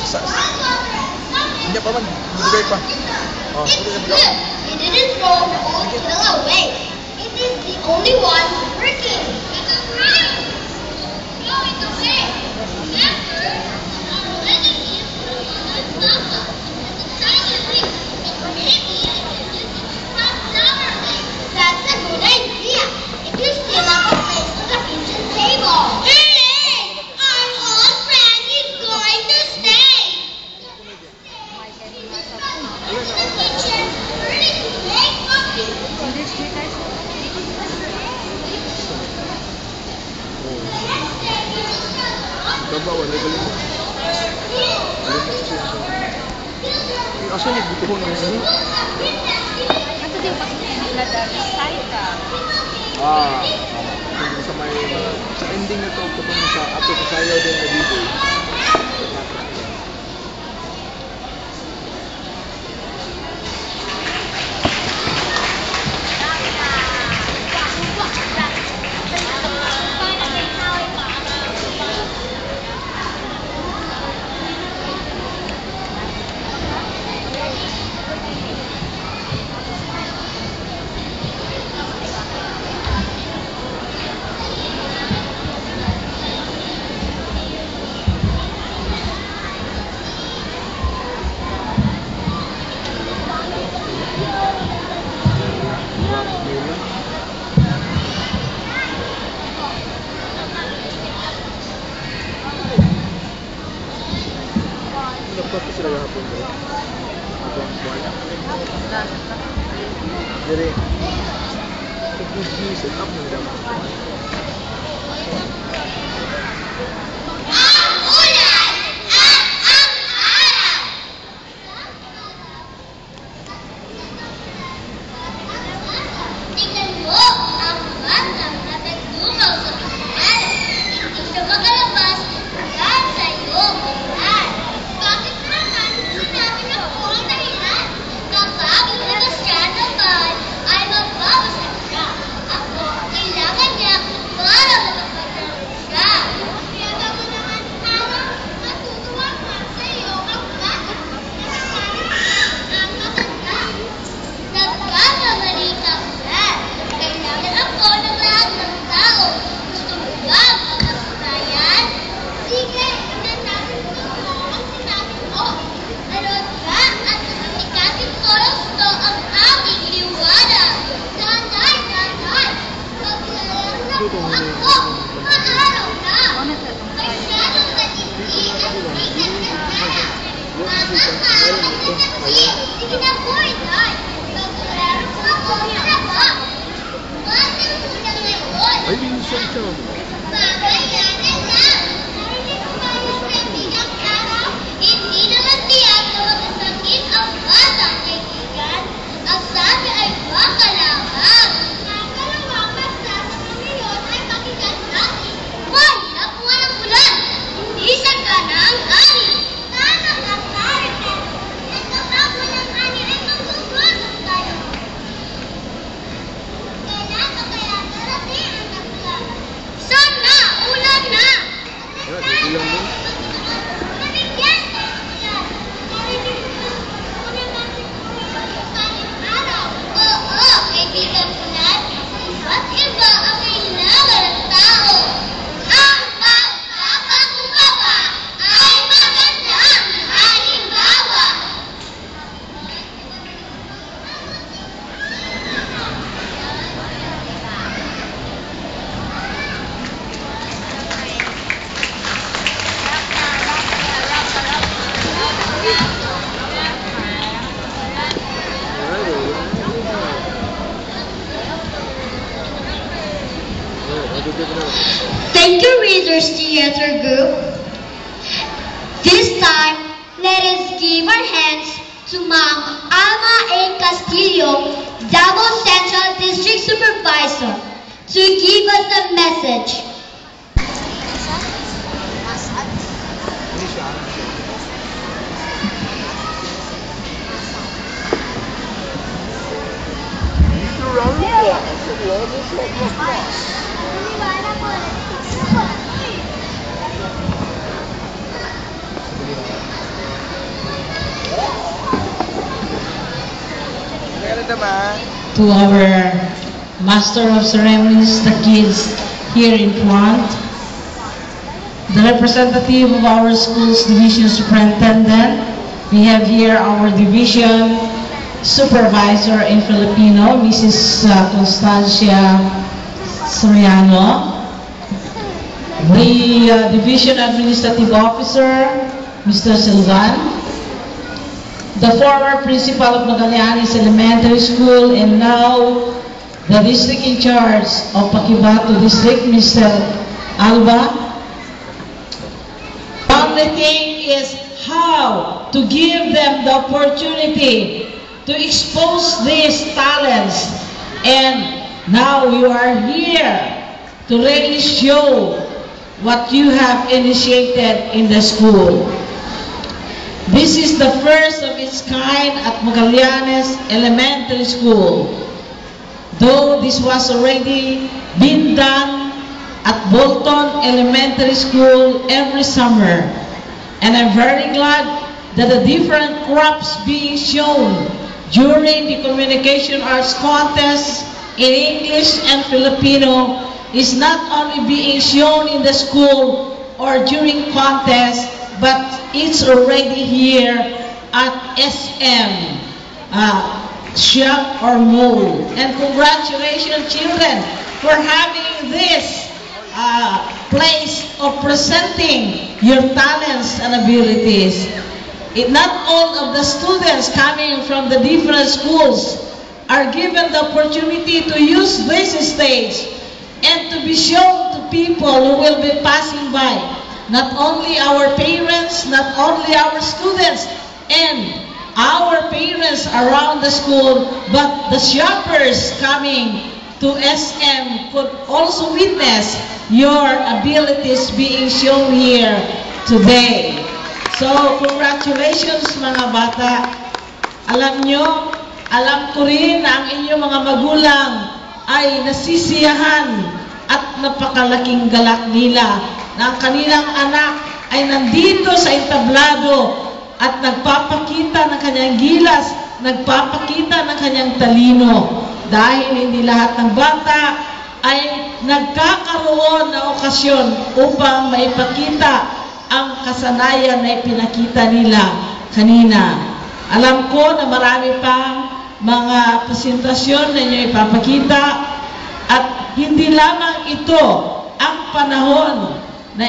Hindi pa man, bibigay pa. Oh, It's good. It didn't throw the old pill away. It is the only one working. It's right. Throw it away. Remember, our wedding is for Papa. It's a tiny ring. Maybe I can use it to craft flower eggs. That's a good idea. If you still have a place on the kitchen table. Hey! Our old friend is going to stay. Teacher, early to make coffee. Gabawa, nagaling mo. Asa niya buto ko naman sa'yo? Ato din pa sila dari salta. Sa may sa ending na to kung sa ato sa sayaw din na dito. Nagpapos sila hapon bro. Abang buwan. Jadi, teknologi set up ng dapat. Tingnan mo, ang batang natagdugaw sa pinal. Hindi siya makalabas hanggang sa iyong pinal. Bakit naman sinabi na po ang dahilan? Kapag lumabas siya ng bahay, ay magbabasan siya. Ako, kailangan niya para makapagdalo siya. Kaya mo naman sana, matutuwa ka sa iyo ang bata. Ang matanda. Nagkakamali ka, Brad. Kailangan ako ng lahat ng tao. Gusto mo ba magpapatayan? Sige, tingnan natin kung ang sinabi ko. Meron ka at nakatikatin ko gusto ang aking liwanag. Nanay, nanay, maglalaro na po ako. Maaraw na. Masyadong matindi at may ganda. Nakakaawa ka kasi. Sige na po, inay. Maglalaro po ako. Tara ba? Bakit mo na ngayon? Ay, minsan siya. Pagayanan na! Narinig mo ba yung kaibigang araw? Hindi naman tiyak na magkasakit ang batang kaibigan. Ang sabi ay baka lamang. Nakalawang magsasama ngayon ay pakinggan natin. Mahirap mo ang ulan. Hindi siya gana ang ani. Tama ka, Karen. At kapag walang ani ay magugulong tayo. Kailan pa kaya darating ang taglan? Sana! Ulan na! Wala, di ulan din. Nabigyan tayo yan. Narinig mo ko naman siguro yung kaning araw. Oo, kaibigan ko na. Iba't iba ang kailangan ng tao. Ang pagpapakumbaba ay magandang halimbawa. Thank you, Readers Theater Group. This time, let us give our hands to Ma'am Alma A. Castillo, Davao Central District Supervisor, to give us a message. Hindi siya. Dito round po. to our Master of Ceremonies, the kids here in front, the representative of our school's division superintendent. We have here our division supervisor in Filipino, Mrs. Constancia Soriano, the division administrative officer, Mr. Silvan, the former principal of Magallanes Elementary School and now the district in charge of Paquibato District, Mr. Alba. The only thing is how to give them the opportunity to expose these talents, and now you are here to really show what you have initiated in the school. This is the first of its kind at Magallanes Elementary School, though this was already been done at Bolton Elementary School every summer. And I'm very glad that the different crops being shown during the Communication Arts Contest in English and Filipino is not only being shown in the school or during contest, but it's already here at SM Shop or Mall. And congratulations, children, for having this place of presenting your talents and abilities. Not all of the students coming from the different schools are given the opportunity to use this stage and to be shown to people who will be passing by. Not only our parents, not only our students, and our parents around the school, but the shoppers coming to SM could also witness your abilities being shown here today. So, congratulations mga bata. Alam nyo, alam ko rin na ang inyong mga magulang ay nasisiyahan at napakalaking galak nila na ang kanilang anak ay nandito sa entablado at nagpapakita ng kanyang gilas, nagpapakita ng kanyang talino. Dahil hindi lahat ng bata ay nagkakaroon ng okasyon upang maipakita ang kasanayan na ipinakita nila kanina. Alam ko na marami pang mga presentasyon na inyo ipapakita at hindi lamang ito ang panahon na